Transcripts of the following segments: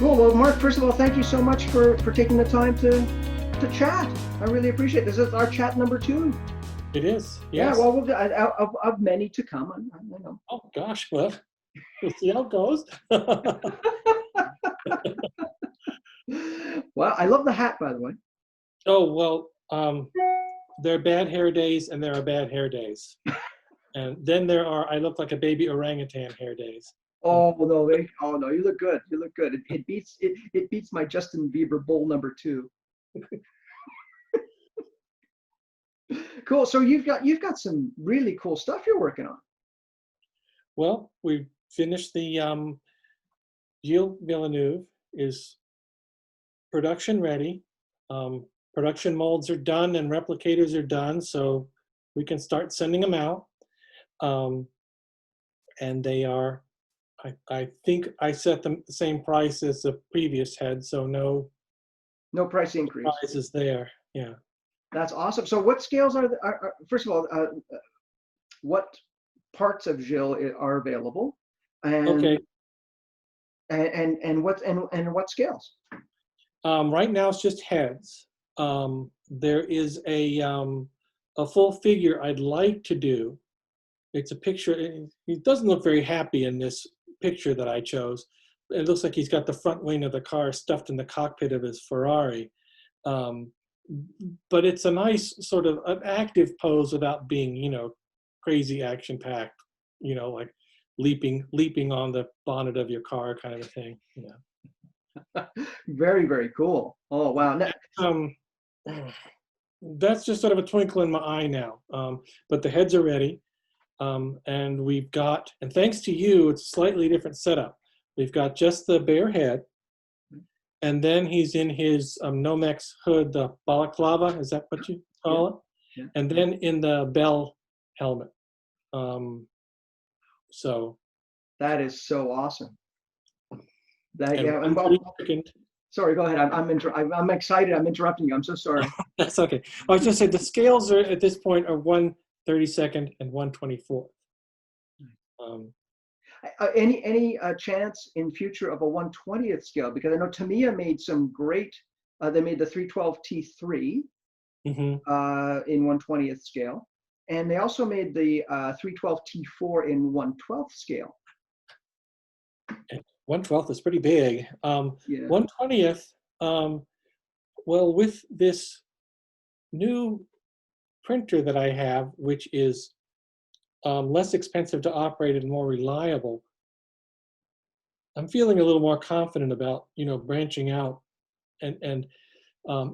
Cool. Well, Mark, first of all, thank you so much for taking the time to chat. I really appreciate it. This is our chat number two. It is, Yeah, yes. well, of many to come. I know. Oh gosh, well, we'll see how it goes. Well, I love the hat, by the way. Oh well, there are bad hair days and there are bad hair days, and then there are I look like a baby orangutan hair days. Oh no, oh no, you look good. You look good. It beats my Justin Bieber Bull number two. Cool. So you've got some really cool stuff you're working on. Well, we finished the Gilles Villeneuve is production ready. Production molds are done and replicators are done, so we can start sending them out. And they are, I think I set them the same price as the previous head, so no Price increase. surprises there. Yeah. That's awesome. So what scales are first of all, what parts of Gilles are available, and Okay. What scales? Right now it's just heads. There is a full figure I'd like to do. It's a picture. He doesn't look very happy in this picture that I chose. It looks like he's got the front wing of the car stuffed in the cockpit of his Ferrari. But it's a nice sort of an active pose without being, crazy action packed, like leaping on the bonnet of your car kind of a thing. Very, very cool. Oh wow. That's just sort of a twinkle in my eye now. But the heads are ready. And we've got, and thanks to you, it's a slightly different setup. We've got just the bare head, and then he's in his Nomex hood, the balaclava, is that what you call it? Yeah. And then in the Bell helmet. So that is so awesome. Sorry, go ahead. I'm excited. I'm interrupting you. I'm so sorry. That's okay. I was just saying the scales are at this point are 1/32 and 1/24. Any chance in future of a 1/20th scale? Because I know Tamiya made some great. They made the 312 T3 in 1/20th scale, and they also made the 312 T4 in 1/12th scale. 1/12 is pretty big. Yeah. 1/20th. Well, with this new printer that I have, which is less expensive to operate and more reliable, I'm feeling a little more confident about branching out, and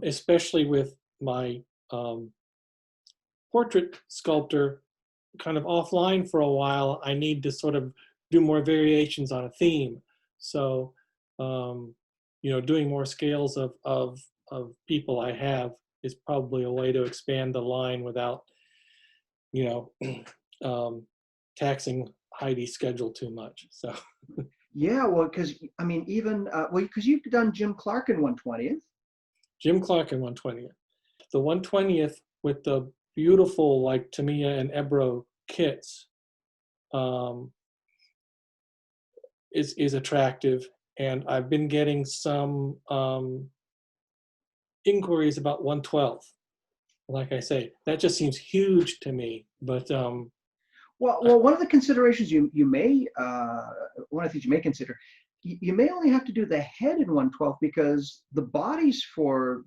especially with my portrait sculptor kind of offline for a while. I need to sort of do more variations on a theme. So doing more scales of people I have is probably a way to expand the line without taxing Heidi's schedule too much. So yeah, well, because I mean, even because you've done Jim Clark in 1/20th. Jim Clark in 1/20th. The 1/20th with the beautiful like Tamiya and Ebro kits is attractive, and I've been getting some inquiries about 1/12th. Like I say, that just seems huge to me, but well, one of the considerations you may one of the things you may consider, you may only have to do the head in 1/12 because the bodies for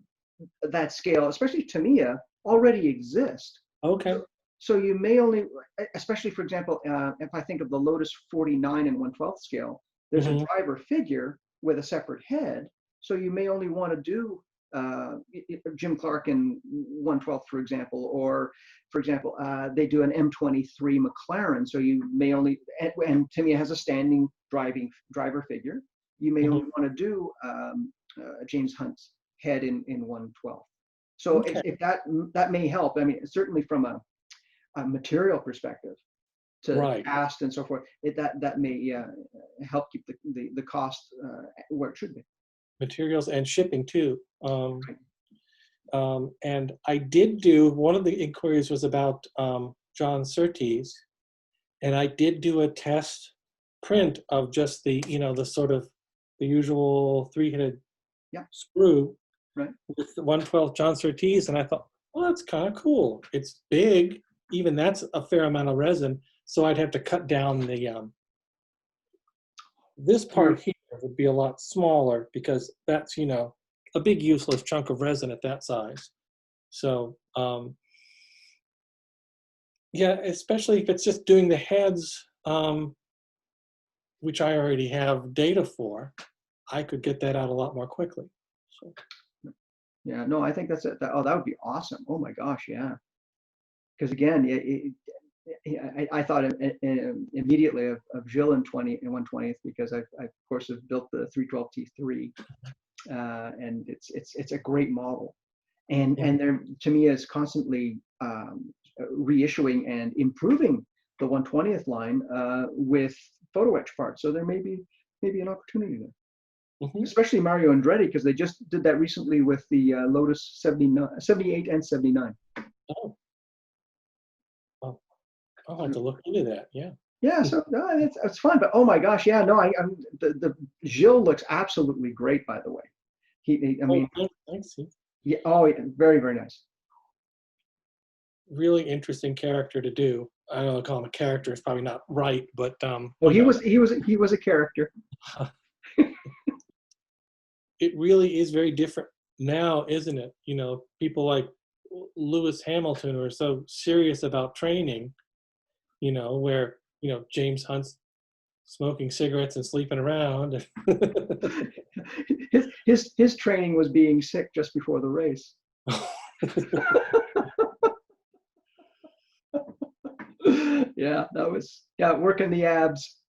that scale, especially Tamiya, already exist. okay. So you may only, especially for example, if I think of the Lotus 49 in 1/12 scale, there's a driver figure with a separate head. So you may only want to do Jim Clark in 1/12, for example, or for example, they do an M23 McLaren. So you may only, and Tamiya has a standing driver figure. You may only want to do James Hunt's head in 1/12. So Okay. if that may help. I mean, certainly from a material perspective to cast and so forth, that may help keep the cost where it should be. Materials and shipping too. And I did do, one of the inquiries was about John Surtees, and I did do a test print of just the, the sort of the usual 3-headed Yeah. screw Right. with the 1/12 John Surtees, and I thought, well, that's kind of cool. It's big, even that's a fair amount of resin, so I'd have to cut down the this part here would be a lot smaller because that's, a big useless chunk of resin at that size. So yeah, especially if it's just doing the heads, which I already have data for, I could get that out a lot more quickly. So. Yeah, no, I think that's it. Oh, that would be awesome. Oh my gosh, yeah. Because again, I thought immediately of Gilles in 1/20th because I of course have built the 312T3, and it's a great model, and there to me is constantly reissuing and improving the 1/20th line with photo etch parts. So there may be an opportunity there. Mm-hmm. Especially Mario Andretti, because they just did that recently with the Lotus 78 and 79. Oh. I'll have to look into that. Yeah. Yeah, so no, it's fun, but oh my gosh, yeah, no, the Gilles looks absolutely great, by the way. I mean, thanks. yeah, oh, yeah, very, very nice. Really interesting character to do. I don't know, call him a character is probably not right, but Well, he was a character. It really is very different now, isn't it? People like Lewis Hamilton are so serious about training, where, James Hunt's smoking cigarettes and sleeping around. his training was being sick just before the race. Yeah, that was working the abs.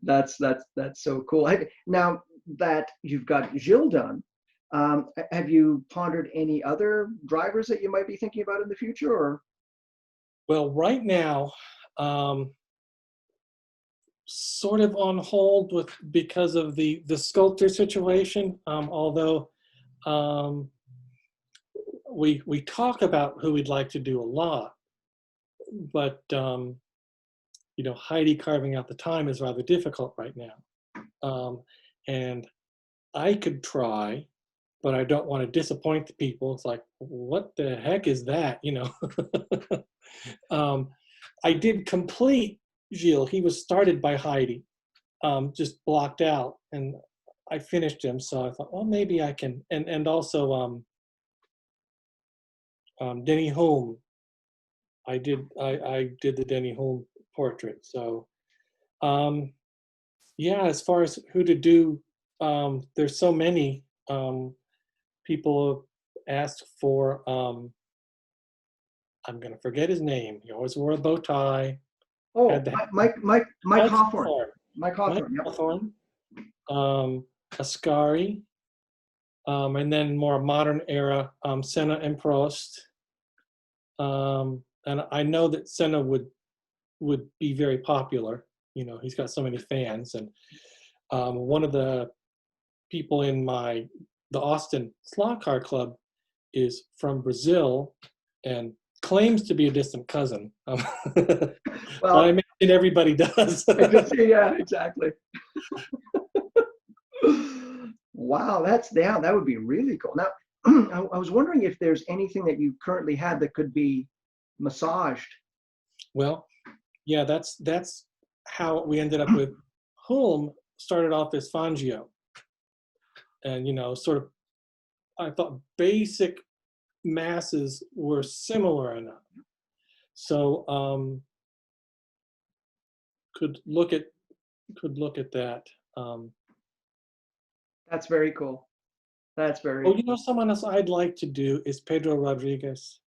That's so cool. Now that you've got Gilles done, have you pondered any other drivers that you might be thinking about in the future, or? Well, right now, sort of on hold because of the sculptor situation. Although we talk about who we'd like to do a lot, but Heidi carving out the time is rather difficult right now. And I could try, but I don't want to disappoint the people. It's like, what the heck is that? I did complete Gilles. He was started by Heidi, just blocked out, and I finished him. So I thought, well, maybe I can. And also Denny Hulme. I did the Denny Hulme portrait. So yeah, as far as who to do, there's so many people have asked for. I'm gonna forget his name. He always wore a bow tie. Oh, Mike Hawthorne. Mike Hawthorne. Yep. Hawthorne. Ascari. And then more modern era, Senna and Prost. And I know that Senna would be very popular. He's got so many fans. And one of the people in the Austin Slot Car Club is from Brazil and claims to be a distant cousin. Well, I imagine everybody does. Yeah, exactly. Wow, that would be really cool. Now, I was wondering if there's anything that you currently had that could be massaged. Well, yeah, that's how we ended up with Hulme. Started off as Fangio, and sort of, I thought basic masses were similar enough, so could look at that. That's very cool. That's very. Oh, someone else I'd like to do is Pedro Rodriguez.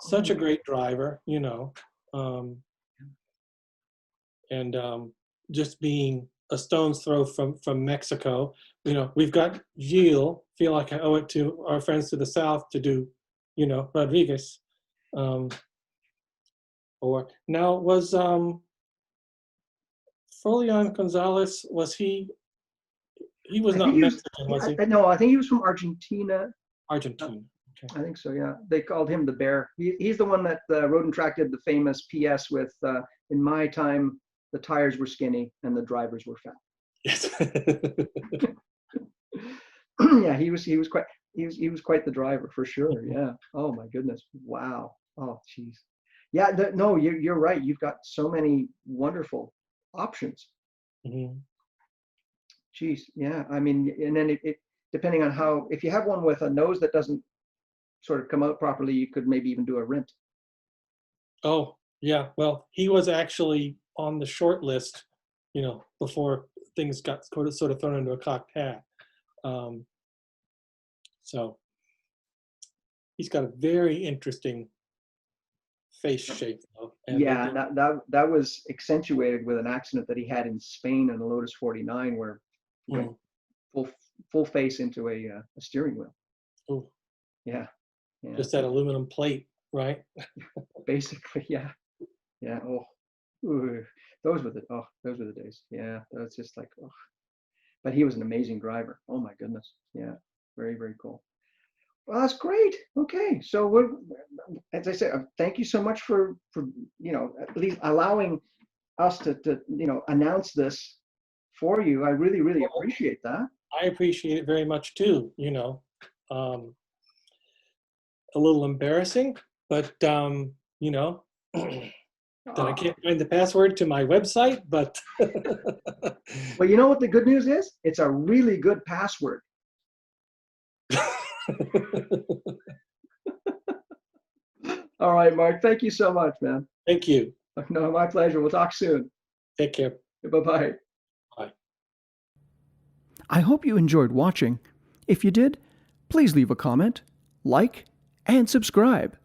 Such a great driver, and just being a stone's throw from Mexico. We've got Gilles. Feel like I owe it to our friends to the south to do, Rodriguez. Or now was Folion Gonzalez, was he was not Mexican, was he? No, I think he was from Argentina. Argentina. Okay. I think so, yeah. They called him the Bear. He's the one that rode and track did the famous PS with, in my time, the tires were skinny and the drivers were fat. Yes. Yeah, he was quite the driver for sure. Yeah. Oh my goodness. Wow. Oh geez. Yeah. No, you're right. You've got so many wonderful options. Mm-hmm. Geez. Yeah. I mean, and then it depending on how, if you have one with a nose that doesn't sort of come out properly, you could maybe even do a rint. Oh, yeah. Well, he was actually on the short list, before things got sort of thrown into a cocked hat. So he's got a very interesting face shape, though. And Yeah, that was accentuated with an accident that he had in Spain in the Lotus 49, where he went full face into a steering wheel. Ooh, Yeah, yeah. just that aluminum plate, right? Basically, yeah, yeah. Oh, ooh, those were the days. Yeah, that's just like, oh. But he was an amazing driver. Oh my goodness. Yeah, very, very cool. Well, that's great. Okay, so as I said, thank you so much for at least allowing us to announce this for you. I really, really appreciate that. I appreciate it very much too. A little embarrassing, but that I can't find the password to my website, but well, you know what the good news is? It's a really good password. All right, Mark. Thank you so much, man. Thank you. No, my pleasure. We'll talk soon. Take care. Bye-bye. Bye. I hope you enjoyed watching. If you did, please leave a comment, like, and subscribe.